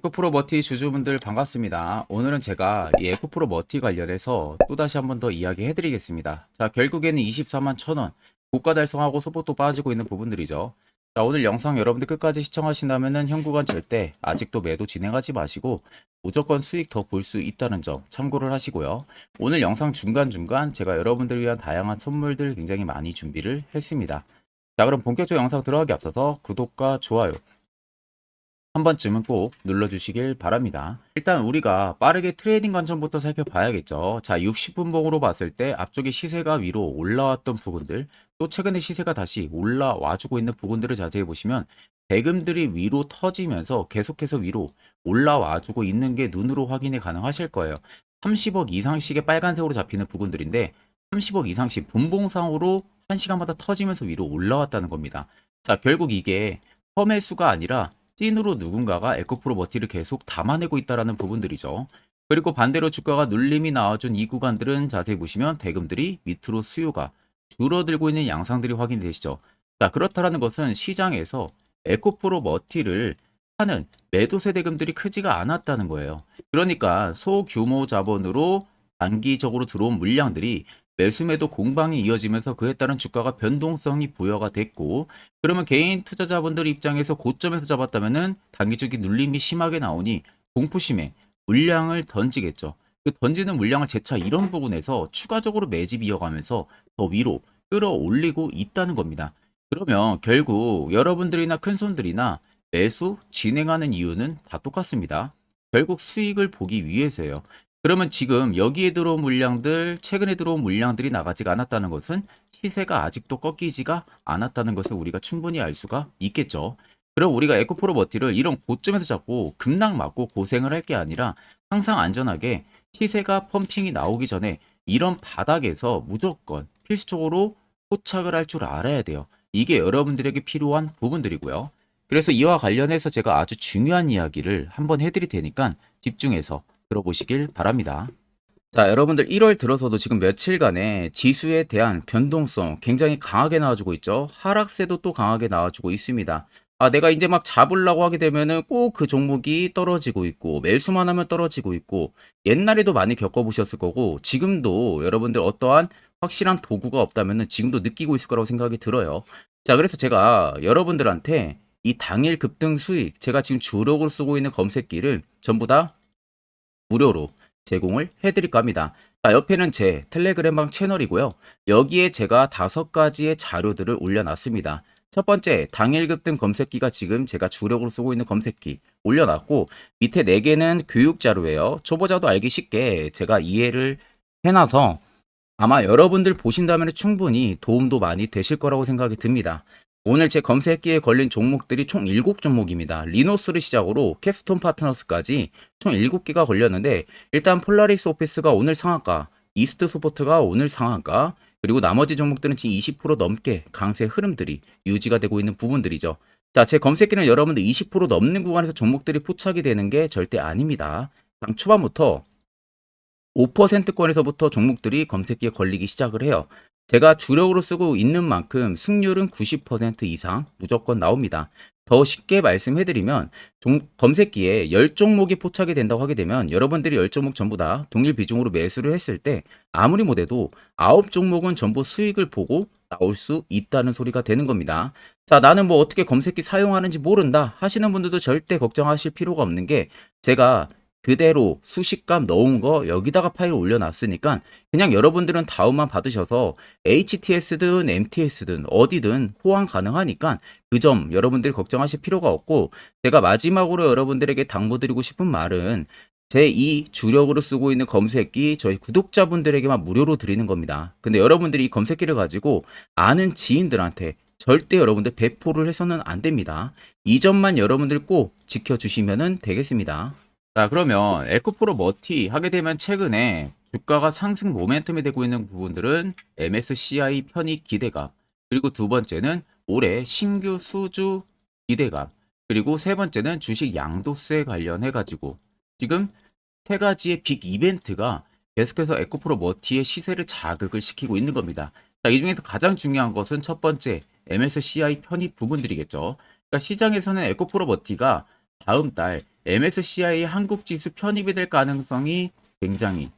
에코프로 머티 주주분들 반갑습니다. 오늘은 제가 이 에코프로 머티 관련해서 또다시 한번 더 이야기해 드리겠습니다. 자, 결국에는 24만 1,000원 고가 달성하고 소폭도 빠지고 있는 부분들이죠. 자, 오늘 영상 여러분들 끝까지 시청하신다면은 현 구간 절대 아직도 매도 진행하지 마시고 무조건 수익 더 볼 수 있다는 점 참고를 하시고요. 오늘 영상 중간중간 제가 여러분들을 위한 다양한 선물들 굉장히 많이 준비를 했습니다. 자, 그럼 본격적 영상 들어가기 앞서서 구독과 좋아요 한 번쯤은 꼭 눌러주시길 바랍니다. 일단 우리가 빠르게 트레이딩 관점부터 살펴봐야겠죠. 자, 60분 봉으로 봤을 때 앞쪽에 시세가 위로 올라왔던 부분들, 또 최근에 시세가 다시 올라와주고 있는 부분들을 자세히 보시면 대금들이 위로 터지면서 계속해서 위로 올라와주고 있는 게 눈으로 확인이 가능하실 거예요. 30억 이상씩의 빨간색으로 잡히는 부분들인데 30억 이상씩 분봉상으로 1시간마다 터지면서 위로 올라왔다는 겁니다. 자, 결국 이게 펌의 수가 아니라 찐으로 누군가가 에코프로 머티를 계속 담아내고 있다라는 부분들이죠. 그리고 반대로 주가가 눌림이 나와준 이 구간들은 자세히 보시면 대금들이 밑으로 수요가 줄어들고 있는 양상들이 확인이 되시죠. 자, 그렇다라는 것은 시장에서 에코프로 머티를 하는 매도세 대금들이 크지가 않았다는 거예요. 그러니까 소규모 자본으로 단기적으로 들어온 물량들이 매수매도 공방이 이어지면서 그에 따른 주가가 변동성이 부여가 됐고, 그러면 개인 투자자분들 입장에서 고점에서 잡았다면은 단기적인 눌림이 심하게 나오니 공포심에 물량을 던지겠죠. 그 던지는 물량을 재차 이런 부분에서 추가적으로 매집 이어가면서 더 위로 끌어올리고 있다는 겁니다. 그러면 결국 여러분들이나 큰손들이나 매수 진행하는 이유는 다 똑같습니다. 결국 수익을 보기 위해서예요. 그러면 지금 여기에 들어온 물량들, 최근에 들어온 물량들이 나가지가 않았다는 것은 시세가 아직도 꺾이지가 않았다는 것을 우리가 충분히 알 수가 있겠죠. 그럼 우리가 에코프로 머티를 이런 고점에서 잡고 급락 맞고 고생을 할 게 아니라 항상 안전하게 시세가 펌핑이 나오기 전에 이런 바닥에서 무조건 필수적으로 포착을 할 줄 알아야 돼요. 이게 여러분들에게 필요한 부분들이고요. 그래서 이와 관련해서 제가 아주 중요한 이야기를 한번 해드릴 테니까 집중해서 들어보시길 바랍니다. 자, 여러분들 1월 들어서도 지금 며칠간의 지수에 대한 변동성 굉장히 강하게 나와주고 있죠. 하락세도 또 강하게 나와주고 있습니다. 아, 내가 이제 막 잡으려고 하게 되면은 꼭 그 종목이 떨어지고 있고, 매수만 하면 떨어지고 있고, 옛날에도 많이 겪어보셨을 거고, 지금도 여러분들 어떠한 확실한 도구가 없다면은 지금도 느끼고 있을 거라고 생각이 들어요. 자, 그래서 제가 여러분들한테 이 당일 급등 수익, 제가 지금 주력으로 쓰고 있는 검색기를 전부 다 무료로 제공을 해드릴까 합니다. 자, 옆에는 제 텔레그램방 채널이고요. 여기에 제가 5가지의 자료들을 올려놨습니다. 첫 번째, 당일 급등 검색기가 지금 제가 주력으로 쓰고 있는 검색기 올려놨고, 밑에 4개는 교육 자료예요. 초보자도 알기 쉽게 제가 이해를 해놔서 아마 여러분들 보신다면 충분히 도움도 많이 되실 거라고 생각이 듭니다. 오늘 제 검색기에 걸린 종목들이 총 7종목입니다. 리노스를 시작으로 캡스톤 파트너스까지 총 7개가 걸렸는데, 일단 폴라리스 오피스가 오늘 상한가, 이스트 소포트가 오늘 상한가, 그리고 나머지 종목들은 지금 20% 넘게 강세 흐름들이 유지가 되고 있는 부분들이죠. 자, 제 검색기는 여러분들 20% 넘는 구간에서 종목들이 포착이 되는 게 절대 아닙니다. 장 초반부터 5%권에서부터 종목들이 검색기에 걸리기 시작을 해요. 제가 주력으로 쓰고 있는 만큼 승률은 90% 이상 무조건 나옵니다. 더 쉽게 말씀해드리면 검색기에 10종목이 포착이 된다고 하게 되면 여러분들이 10종목 전부 다 동일 비중으로 매수를 했을 때 아무리 못해도 9종목은 전부 수익을 보고 나올 수 있다는 소리가 되는 겁니다. 자, 나는 뭐 어떻게 검색기 사용하는지 모른다 하시는 분들도 절대 걱정하실 필요가 없는 게, 제가 그대로 수식값 넣은 거 여기다가 파일 올려놨으니까 그냥 여러분들은 다운만 받으셔서 HTS든 MTS든 어디든 호환 가능하니까 그 점 여러분들이 걱정하실 필요가 없고, 제가 마지막으로 여러분들에게 당부드리고 싶은 말은 제 이 주력으로 쓰고 있는 검색기 저희 구독자분들에게만 무료로 드리는 겁니다. 근데 여러분들이 이 검색기를 가지고 아는 지인들한테 절대 여러분들 배포를 해서는 안 됩니다. 이 점만 여러분들 꼭 지켜주시면 되겠습니다. 자, 그러면 에코프로 머티 하게 되면 최근에 주가가 상승 모멘텀이 되고 있는 부분들은 MSCI 편입 기대감, 그리고 두 번째는 올해 신규 수주 기대감, 그리고 세 번째는 주식 양도세 관련해 가지고 지금 세 가지의 빅 이벤트가 계속해서 에코프로 머티의 시세를 자극을 시키고 있는 겁니다. 자, 이 중에서 가장 중요한 것은 첫 번째 MSCI 편입 부분들이겠죠. 그러니까 시장에서는 에코프로 머티가 다음 달 MSCI 한국 지수 편입이 될 가능성이 굉장히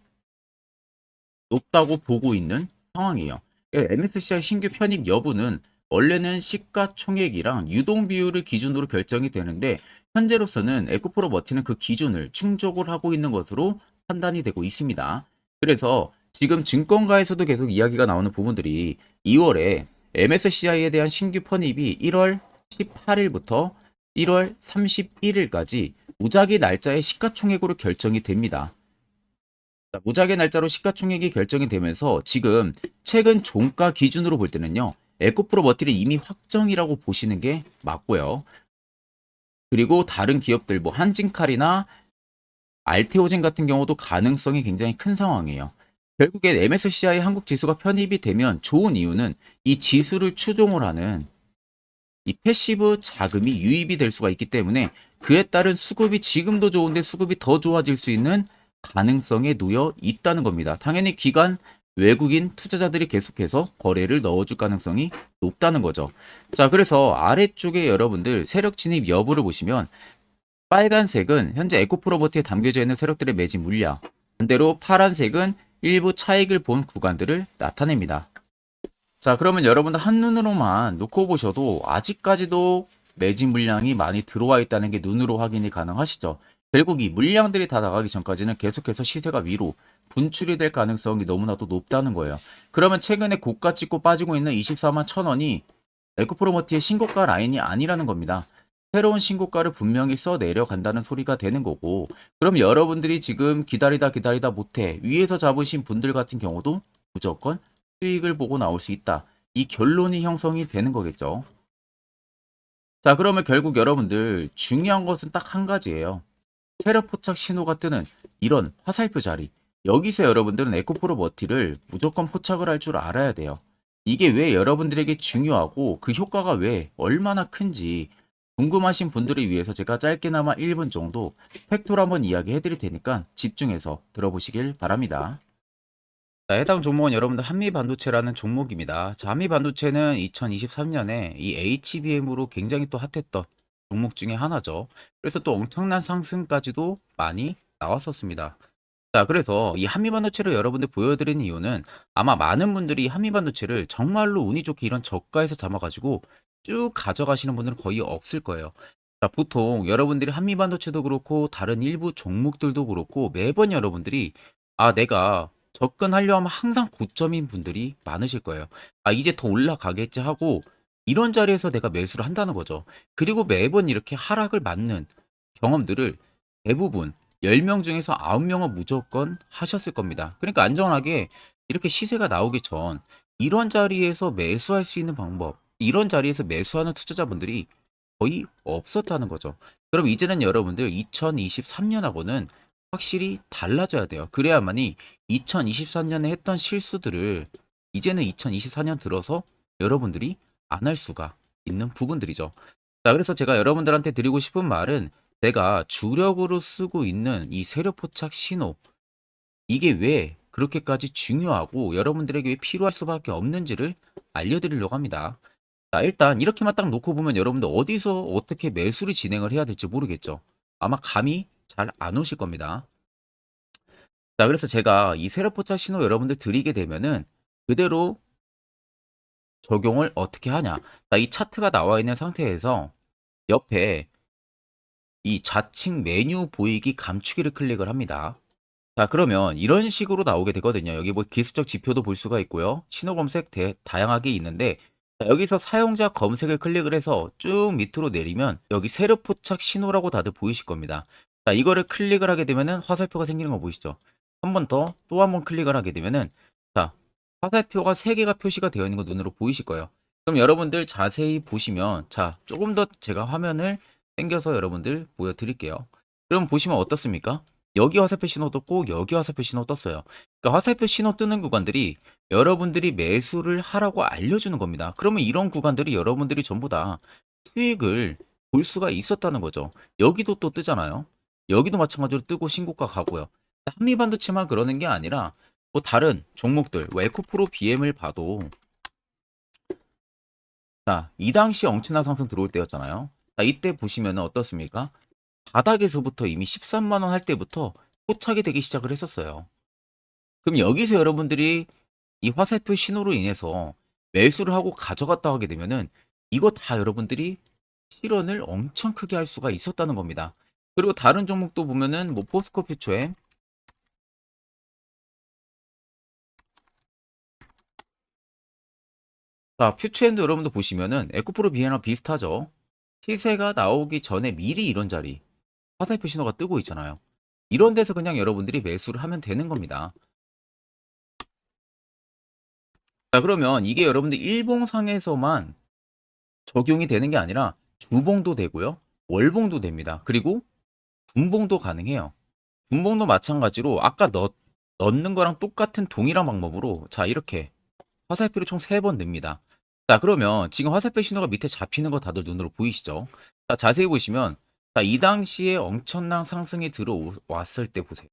높다고 보고 있는 상황이에요. MSCI 신규 편입 여부는 원래는 시가총액이랑 유동 비율을 기준으로 결정이 되는데 현재로서는 에코프로 머티는 그 기준을 충족을 하고 있는 것으로 판단이 되고 있습니다. 그래서 지금 증권가에서도 계속 이야기가 나오는 부분들이 2월에 MSCI에 대한 신규 편입이 1월 18일부터 1월 31일까지 무작위 날짜의 시가총액으로 결정이 됩니다. 무작위 날짜로 시가총액이 결정이 되면서 지금 최근 종가 기준으로 볼 때는요. 에코프로 머티를 이미 확정이라고 보시는 게 맞고요. 그리고 다른 기업들 뭐 한진칼이나 알테오젠 같은 경우도 가능성이 굉장히 큰 상황이에요. 결국에 MSCI 한국 지수가 편입이 되면 좋은 이유는 이 지수를 추종을 하는 이 패시브 자금이 유입이 될 수가 있기 때문에 그에 따른 수급이 지금도 좋은데 수급이 더 좋아질 수 있는 가능성에 놓여 있다는 겁니다. 당연히 기관 외국인 투자자들이 계속해서 거래를 넣어줄 가능성이 높다는 거죠. 자, 그래서 아래쪽에 여러분들 세력 진입 여부를 보시면 빨간색은 현재 에코프로버티에 담겨져 있는 세력들의 매집 물량, 반대로 파란색은 일부 차익을 본 구간들을 나타냅니다. 자, 그러면 여러분들 한눈으로만 놓고 보셔도 아직까지도 매집 물량이 많이 들어와 있다는 게 눈으로 확인이 가능하시죠. 결국 이 물량들이 다 나가기 전까지는 계속해서 시세가 위로 분출이 될 가능성이 너무나도 높다는 거예요. 그러면 최근에 고가 찍고 빠지고 있는 24만 1,000원이 에코프로머티의 신고가 라인이 아니라는 겁니다. 새로운 신고가를 분명히 써 내려간다는 소리가 되는 거고, 그럼 여러분들이 지금 기다리다 못해 위에서 잡으신 분들 같은 경우도 무조건 수익을 보고 나올 수 있다. 이 결론이 형성이 되는 거겠죠. 자, 그러면 결국 여러분들 중요한 것은 딱 한 가지예요. 세력 포착 신호가 뜨는 이런 화살표 자리. 여기서 여러분들은 에코프로 머티를 무조건 포착을 할 줄 알아야 돼요. 이게 왜 여러분들에게 중요하고 그 효과가 왜 얼마나 큰지 궁금하신 분들을 위해서 제가 짧게나마 1분 정도 팩토를 한번 이야기해 드릴 테니까 집중해서 들어보시길 바랍니다. 자, 해당 종목은 여러분들 한미반도체라는 종목입니다. 자, 한미반도체는 2023년에 이 HBM으로 굉장히 또 핫했던 종목 중에 하나죠. 그래서 또 엄청난 상승까지도 많이 나왔었습니다. 자, 그래서 이 한미반도체를 여러분들 보여드리는 이유는 아마 많은 분들이 한미반도체를 정말로 운이 좋게 이런 저가에서 잡아가지고 쭉 가져가시는 분들은 거의 없을 거예요. 자, 보통 여러분들이 한미반도체도 그렇고 다른 일부 종목들도 그렇고 매번 여러분들이 내가 접근하려 하면 항상 고점인 분들이 많으실 거예요. 이제 더 올라가겠지 하고 이런 자리에서 내가 매수를 한다는 거죠. 그리고 매번 이렇게 하락을 맞는 경험들을 대부분 10명 중에서 9명은 무조건 하셨을 겁니다. 그러니까 안전하게 이렇게 시세가 나오기 전 이런 자리에서 매수할 수 있는 방법, 이런 자리에서 매수하는 투자자분들이 거의 없었다는 거죠. 그럼 이제는 여러분들 2023년하고는 확실히 달라져야 돼요. 그래야만이 2023년에 했던 실수들을 이제는 2024년 들어서 여러분들이 안 할 수가 있는 부분들이죠. 자, 그래서 제가 여러분들한테 드리고 싶은 말은 제가 주력으로 쓰고 있는 이 세력 포착 신호, 이게 왜 그렇게까지 중요하고 여러분들에게 왜 필요할 수밖에 없는지를 알려드리려고 합니다. 자, 일단 이렇게만 딱 놓고 보면 여러분들 어디서 어떻게 매수를 진행을 해야 될지 모르겠죠. 아마 감이 잘 안 오실 겁니다. 자, 그래서 제가 이 세력 포착 신호 여러분들 드리게 되면은 그대로 적용을 어떻게 하냐. 자, 이 차트가 나와 있는 상태에서 옆에 이 좌측 메뉴 보이기 감추기를 클릭을 합니다. 자, 그러면 이런 식으로 나오게 되거든요. 여기 뭐 기술적 지표도 볼 수가 있고요. 신호 검색 다양하게 있는데 자, 여기서 사용자 검색을 클릭을 해서 쭉 밑으로 내리면 여기 세력 포착 신호라고 다들 보이실 겁니다. 자, 이거를 클릭을 하게 되면은 화살표가 생기는 거 보이시죠? 한 번 더 또 한 번 클릭을 하게 되면은 자, 화살표가 3개가 표시가 되어 있는 거 눈으로 보이실 거예요. 그럼 여러분들 자세히 보시면 자, 조금 더 제가 화면을 당겨서 여러분들 보여드릴게요. 그럼 보시면 어떻습니까? 여기 화살표 신호 떴고 여기 화살표 신호 떴어요. 그러니까 화살표 신호 뜨는 구간들이 여러분들이 매수를 하라고 알려주는 겁니다. 그러면 이런 구간들이 여러분들이 전부 다 수익을 볼 수가 있었다는 거죠. 여기도 또 뜨잖아요. 여기도 마찬가지로 뜨고 신고가 가고요. 한미반도체만 그러는 게 아니라 뭐 다른 종목들, 뭐 에코프로 BM을 봐도 자, 이 당시 엄청난 상승 들어올 때였잖아요. 자, 이때 보시면 어떻습니까? 바닥에서부터 이미 13만 원 할 때부터 포착이 되기 시작을 했었어요. 그럼 여기서 여러분들이 이 화살표 신호로 인해서 매수를 하고 가져갔다 하게 되면은 이거 다 여러분들이 실현을 엄청 크게 할 수가 있었다는 겁니다. 그리고 다른 종목도 보면은 뭐 포스코 퓨처엠, 자, 퓨처엠도 여러분들 보시면은 에코프로 비행이랑 비슷하죠. 시세가 나오기 전에 미리 이런 자리 화살표 신호가 뜨고 있잖아요. 이런 데서 그냥 여러분들이 매수를 하면 되는 겁니다. 자, 그러면 이게 여러분들 일봉상에서만 적용이 되는 게 아니라 주봉도 되고요. 월봉도 됩니다. 그리고 분봉도 가능해요. 분봉도 마찬가지로 아까 넣는 거랑 똑같은 동일한 방법으로 자, 이렇게 화살표를 총 3번 냅니다. 자, 그러면 지금 화살표 신호가 밑에 잡히는 거 다들 눈으로 보이시죠? 자, 자세히 보시면 자, 이 당시에 엄청난 상승이 들어왔을 때 보세요.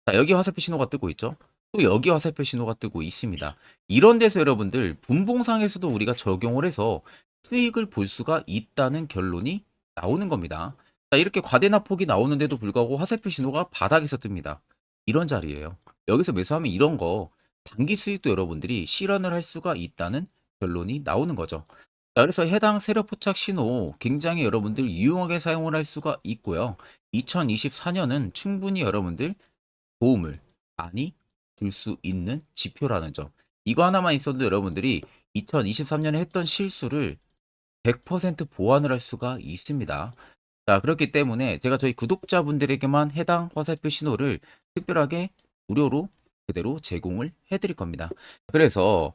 자, 여기 화살표 신호가 뜨고 있죠? 또 여기 화살표 신호가 뜨고 있습니다. 이런 데서 여러분들 분봉상에서도 우리가 적용을 해서 수익을 볼 수가 있다는 결론이 나오는 겁니다. 자, 이렇게 과대납폭이 나오는데도 불구하고 화살표 신호가 바닥에서 뜹니다. 이런 자리예요. 여기서 매수하면 이런 거 단기 수익도 여러분들이 실현을 할 수가 있다는 결론이 나오는 거죠. 자, 그래서 해당 세력 포착 신호 굉장히 여러분들 유용하게 사용을 할 수가 있고요. 2024년은 충분히 여러분들 도움을 많이 줄 수 있는 지표라는 점. 이거 하나만 있어도 여러분들이 2023년에 했던 실수를 100% 보완을 할 수가 있습니다. 자, 그렇기 때문에 제가 저희 구독자분들에게만 해당 화살표 신호를 특별하게 무료로 그대로 제공을 해드릴 겁니다. 그래서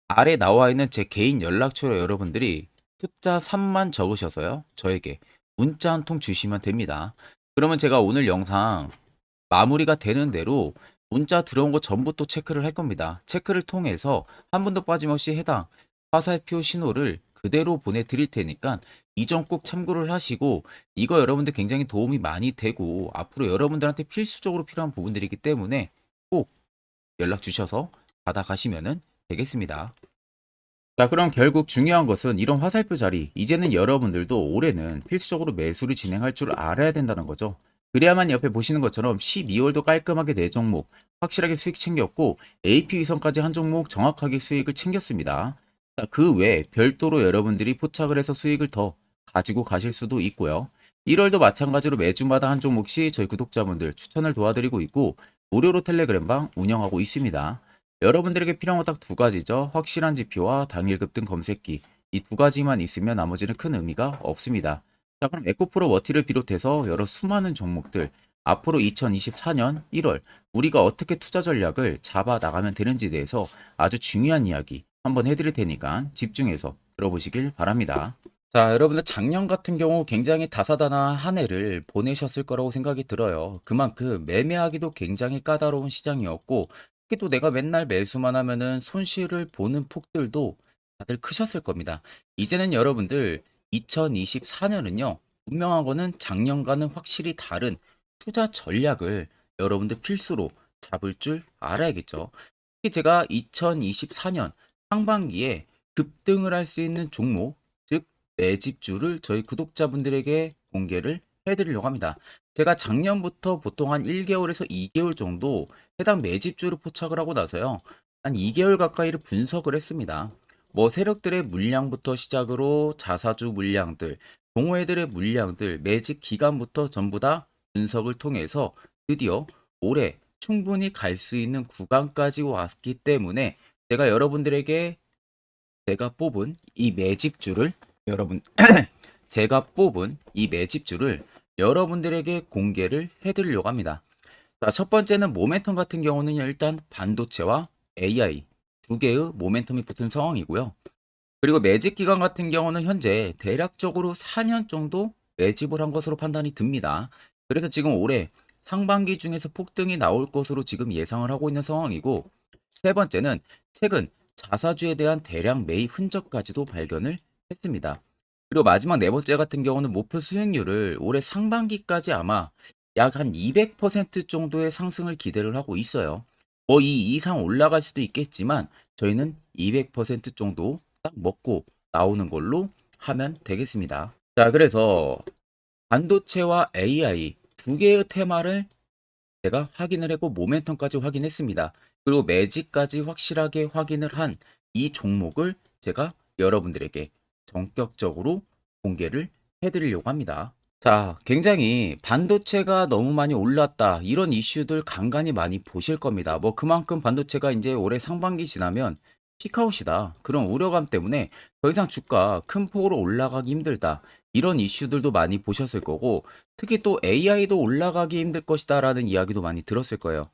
아래 나와 있는 제 개인 연락처로 여러분들이 숫자 3만 적으셔서요. 저에게 문자 한 통 주시면 됩니다. 그러면 제가 오늘 영상 마무리가 되는 대로 문자 들어온 거 전부 또 체크를 할 겁니다. 체크를 통해서 한 분도 빠짐없이 해당 화살표 신호를 그대로 보내드릴 테니까 이 점 꼭 참고를 하시고 이거 여러분들 굉장히 도움이 많이 되고 앞으로 여러분들한테 필수적으로 필요한 부분들이기 때문에 꼭 연락 주셔서 받아가시면 되겠습니다. 자, 그럼 결국 중요한 것은 이런 화살표 자리, 이제는 여러분들도 올해는 필수적으로 매수를 진행할 줄 알아야 된다는 거죠. 그래야만 옆에 보시는 것처럼 12월도 깔끔하게 4종목 확실하게 수익 챙겼고 AP 위선까지 한 종목 정확하게 수익을 챙겼습니다. 자, 그 외에 별도로 여러분들이 포착을 해서 수익을 더 가지고 가실 수도 있고요. 1월도 마찬가지로 매주마다 한 종목씩 저희 구독자분들 추천을 도와드리고 있고 무료로 텔레그램방 운영하고 있습니다. 여러분들에게 필요한 건 딱 두 가지죠. 확실한 지표와 당일 급등 검색기. 이 두 가지만 있으면 나머지는 큰 의미가 없습니다. 자, 그럼 에코프로 워티를 비롯해서 여러 수많은 종목들 앞으로 2024년 1월 우리가 어떻게 투자 전략을 잡아 나가면 되는지에 대해서 아주 중요한 이야기 한번 해드릴 테니까 집중해서 들어보시길 바랍니다. 자, 여러분들 작년 같은 경우 굉장히 다사다난한 한 해를 보내셨을 거라고 생각이 들어요. 그만큼 매매하기도 굉장히 까다로운 시장이었고 특히 또 내가 맨날 매수만 하면은 손실을 보는 폭들도 다들 크셨을 겁니다. 이제는 여러분들 2024년은요, 분명한 거는 작년과는 확실히 다른 투자 전략을 여러분들 필수로 잡을 줄 알아야겠죠. 특히 제가 2024년 상반기에 급등을 할 수 있는 종목, 즉 매집주를 저희 구독자분들에게 공개를 해드리려고 합니다. 제가 작년부터 보통 한 1개월에서 2개월 정도 해당 매집주를 포착을 하고 나서요. 한 2개월 가까이를 분석을 했습니다. 뭐 세력들의 물량부터 시작으로 자사주 물량들, 동호회들의 물량들, 매집 기간부터 전부 다 분석을 통해서 드디어 올해 충분히 갈 수 있는 구간까지 왔기 때문에 제가 여러분들에게 제가 뽑은 이 매집주를 여러분 제가 뽑은 이 매집주를 여러분들에게 공개를 해드리려고 합니다. 자, 첫 번째는 모멘텀 같은 경우는 일단 반도체와 AI 두 개의 모멘텀이 붙은 상황이고요. 그리고 매집 기간 같은 경우는 현재 대략적으로 4년 정도 매집을 한 것으로 판단이 듭니다. 그래서 지금 올해 상반기 중에서 폭등이 나올 것으로 지금 예상을 하고 있는 상황이고, 세 번째는 최근 자사주에 대한 대량 매입 흔적까지도 발견을 했습니다. 그리고 마지막 네 번째 같은 경우는 목표 수익률을 올해 상반기까지 아마 약 한 200% 정도의 상승을 기대를 하고 있어요. 뭐 이 이상 올라갈 수도 있겠지만 저희는 200% 정도 딱 먹고 나오는 걸로 하면 되겠습니다. 자, 그래서 반도체와 AI 두 개의 테마를 제가 확인을 했고 모멘텀까지 확인했습니다. 그리고 매직까지 확실하게 확인을 한 이 종목을 제가 여러분들에게 전격적으로 공개를 해드리려고 합니다. 자, 굉장히 반도체가 너무 많이 올랐다. 이런 이슈들 간간히 많이 보실 겁니다. 뭐 그만큼 반도체가 이제 올해 상반기 지나면 피크아웃이다. 그런 우려감 때문에 더 이상 주가 큰 폭으로 올라가기 힘들다. 이런 이슈들도 많이 보셨을 거고, 특히 또 AI도 올라가기 힘들 것이다라는 이야기도 많이 들었을 거예요.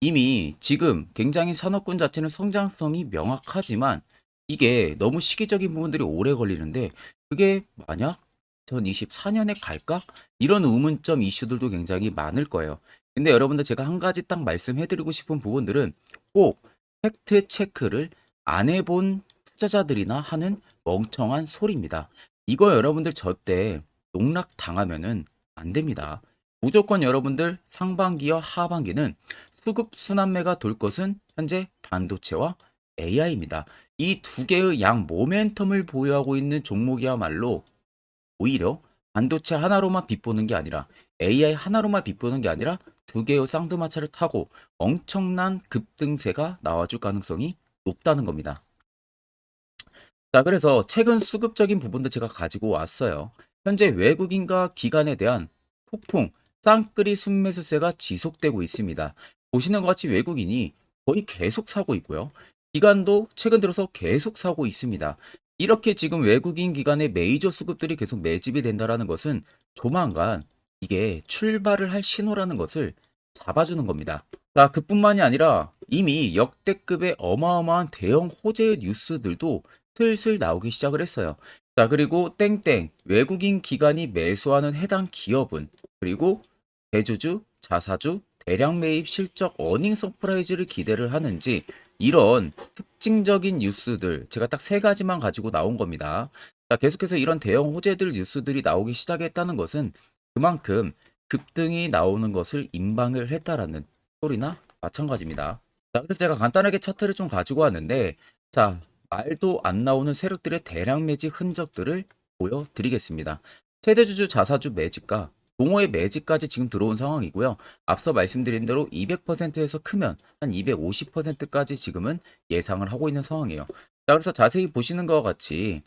이미 지금 굉장히 산업군 자체는 성장성이 명확하지만 이게 너무 시기적인 부분들이 오래 걸리는데 그게 만약 2024년에 갈까? 이런 의문점 이슈들도 굉장히 많을 거예요. 근데 여러분들 제가 한 가지 딱 말씀해드리고 싶은 부분들은 꼭 팩트 체크를 안 해본 투자자들이나 하는 멍청한 소리입니다. 이거 여러분들 절대 농락 당하면은 안 됩니다. 무조건 여러분들 상반기와 하반기는 수급 순환매가 돌 것은 현재 반도체와 AI입니다. 이 두 개의 양 모멘텀을 보유하고 있는 종목이야말로 오히려 반도체 하나로만 빗보는 게 아니라 AI 하나로만 빗보는 게 아니라 두 개의 쌍두마차를 타고 엄청난 급등세가 나와줄 가능성이 높다는 겁니다. 자, 그래서 최근 수급적인 부분도 제가 가지고 왔어요. 현재 외국인과 기관에 대한 폭풍, 쌍끌이 순매수세가 지속되고 있습니다. 보시는 것 같이 외국인이 거의 계속 사고 있고요. 기관도 최근 들어서 계속 사고 있습니다. 이렇게 지금 외국인 기관의 메이저 수급들이 계속 매집이 된다는 것은 조만간 이게 출발을 할 신호라는 것을 잡아주는 겁니다. 자, 그뿐만이 아니라 이미 역대급의 어마어마한 대형 호재의 뉴스들도 슬슬 나오기 시작을 했어요. 자, 그리고 땡땡 외국인 기관이 매수하는 해당 기업은 그리고 대주주, 자사주, 대량 매입 실적 어닝 서프라이즈를 기대를 하는지 이런 특징적인 뉴스들 제가 딱 세 가지만 가지고 나온 겁니다. 자, 계속해서 이런 대형 호재들 뉴스들이 나오기 시작했다는 것은 그만큼 급등이 나오는 것을 임방을 했다라는 소리나 마찬가지입니다. 자, 그래서 제가 간단하게 차트를 좀 가지고 왔는데 자, 말도 안 나오는 세력들의 대량 매직 흔적들을 보여드리겠습니다. 최대주주 자사주 매집과 동호회 매집까지 지금 들어온 상황이고요. 앞서 말씀드린 대로 200%에서 크면 한 250%까지 지금은 예상을 하고 있는 상황이에요. 자, 그래서 자세히 보시는 것과 같이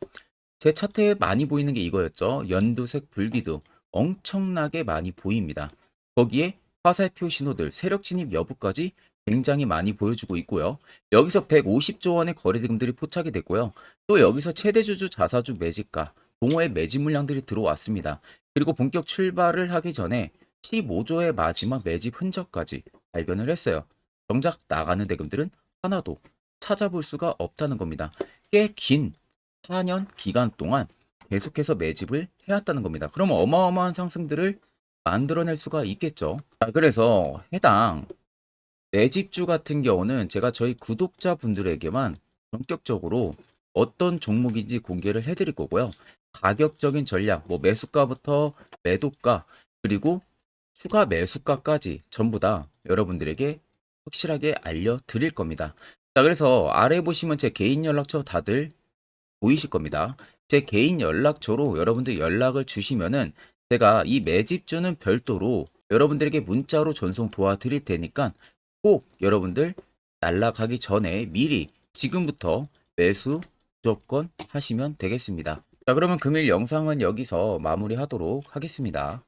제 차트에 많이 보이는 게 이거였죠. 연두색 불기둥 엄청나게 많이 보입니다. 거기에 화살표 신호들, 세력 진입 여부까지 굉장히 많이 보여주고 있고요. 여기서 150조 원의 거래대금들이 포착이 됐고요. 또 여기서 최대주주 자사주 매집가, 동호회 매집 물량들이 들어왔습니다. 그리고 본격 출발을 하기 전에 15조의 마지막 매집 흔적까지 발견을 했어요. 정작 나가는 대금들은 하나도 찾아볼 수가 없다는 겁니다. 꽤 긴 4년 기간 동안 계속해서 매집을 해왔다는 겁니다. 그럼 어마어마한 상승들을 만들어낼 수가 있겠죠. 자, 그래서 해당 매집주 같은 경우는 제가 저희 구독자분들에게만 본격적으로 어떤 종목인지 공개를 해드릴 거고요. 가격적인 전략, 뭐 매수가부터 매도가, 그리고 추가 매수가까지 전부 다 여러분들에게 확실하게 알려드릴 겁니다. 자, 그래서 아래 보시면 제 개인 연락처 다들 보이실 겁니다. 제 개인 연락처로 여러분들 연락을 주시면은 제가 이 매집주는 별도로 여러분들에게 문자로 전송 도와드릴 테니까 꼭 여러분들 날라가기 전에 미리 지금부터 매수 무조건 하시면 되겠습니다. 자, 그러면 금일 영상은 여기서 마무리하도록 하겠습니다.